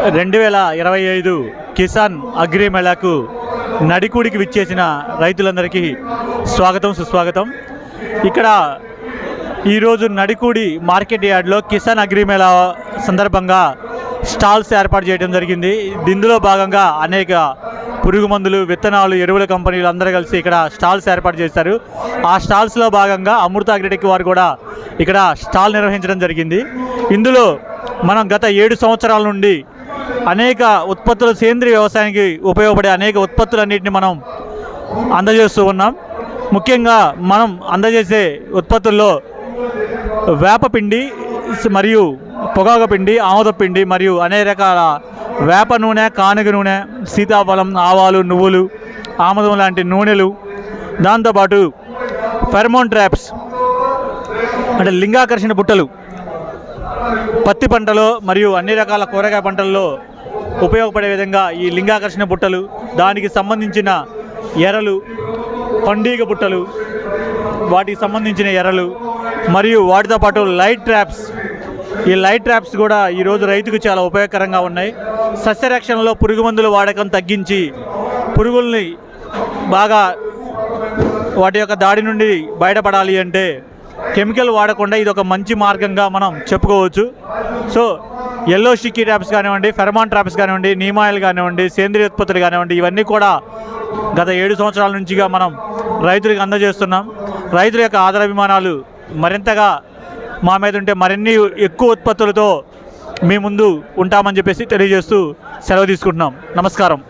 2025 Kisan agri మేళాకు నడికూడికి విచ్చేసిన రైతులందరికీ స్వాగతం సుస్వాగతం. ఇక్కడ ఈరోజు నడికూడి మార్కెట్ యార్డ్లో కిసాన్ అగ్రి మేళా సందర్భంగా స్టాల్స్ ఏర్పాటు చేయడం జరిగింది. ఇందులో భాగంగా అనేక పురుగు మందులు, విత్తనాలు, ఎరువుల కంపెనీలు అందరూ కలిసి ఇక్కడ స్టాల్స్ ఏర్పాటు చేశారు. ఆ స్టాల్స్లో భాగంగా అమృత అగ్రిటెక్ వారు కూడా ఇక్కడ స్టాల్ నిర్వహించడం జరిగింది. ఇందులో మనం గత 7 సంవత్సరాల నుండి అనేక ఉత్పత్తులు, సేంద్రీయ వ్యవసాయానికి ఉపయోగపడే అనేక ఉత్పత్తులన్నింటినీ మనం అందజేస్తూ ఉన్నాం. ముఖ్యంగా మనం అందజేసే ఉత్పత్తుల్లో వేపపిండి మరియు పొగాకు పిండి, ఆముద పిండి మరియు అనేక రకాల వేప నూనె, కానుగ నూనె, సీతాఫలం, ఆవాలు, నువ్వులు, ఆముదం లాంటి నూనెలు, దాంతోపాటు ఫెర్మోన్ ట్రాప్స్ అంటే లింగాకర్షణ బుట్టలు పత్తి పంటలో మరియు అన్ని రకాల కూరగాయ పంటల్లో ఉపయోగపడే విధంగా ఈ లింగాకర్షణ బుట్టలు, దానికి సంబంధించిన ఎరలు, పండుగ బుట్టలు, వాటికి సంబంధించిన ఎరలు మరియు వాటితో పాటు లైట్ ట్రాప్స్. ఈ లైట్ ట్రాప్స్ కూడా ఈరోజు రైతుకు చాలా ఉపయోగకరంగా ఉన్నాయి. సస్యరక్షణలో పురుగు మందుల వాడకం తగ్గించి పురుగుల్ని బాగా వాటి యొక్క దాడి నుండి బయటపడాలి అంటే కెమికల్ వాడకుండా ఇది ఒక మంచి మార్గంగా మనం చెప్పుకోవచ్చు. సో ఎల్లో స్టిక్కీ ట్రాప్స్ కానివ్వండి, ఫెర్మాన్ ట్రాప్స్ కానివ్వండి, నీమ్ ఆయిల్ కానివ్వండి, సేంద్రియ ఉత్పత్తులు కానివ్వండి, ఇవన్నీ కూడా గత 7 సంవత్సరాల నుంచిగా మనం రైతులకు అందజేస్తున్నాం. రైతుల యొక్క ఆదరాభిమానాలు మరింతగా మా మీద ఉంటే మరిన్ని ఎక్కువ ఉత్పత్తులతో మీ ముందు ఉంటామని చెప్పేసి తెలియజేస్తూ సెలవు తీసుకుంటున్నాం. నమస్కారం.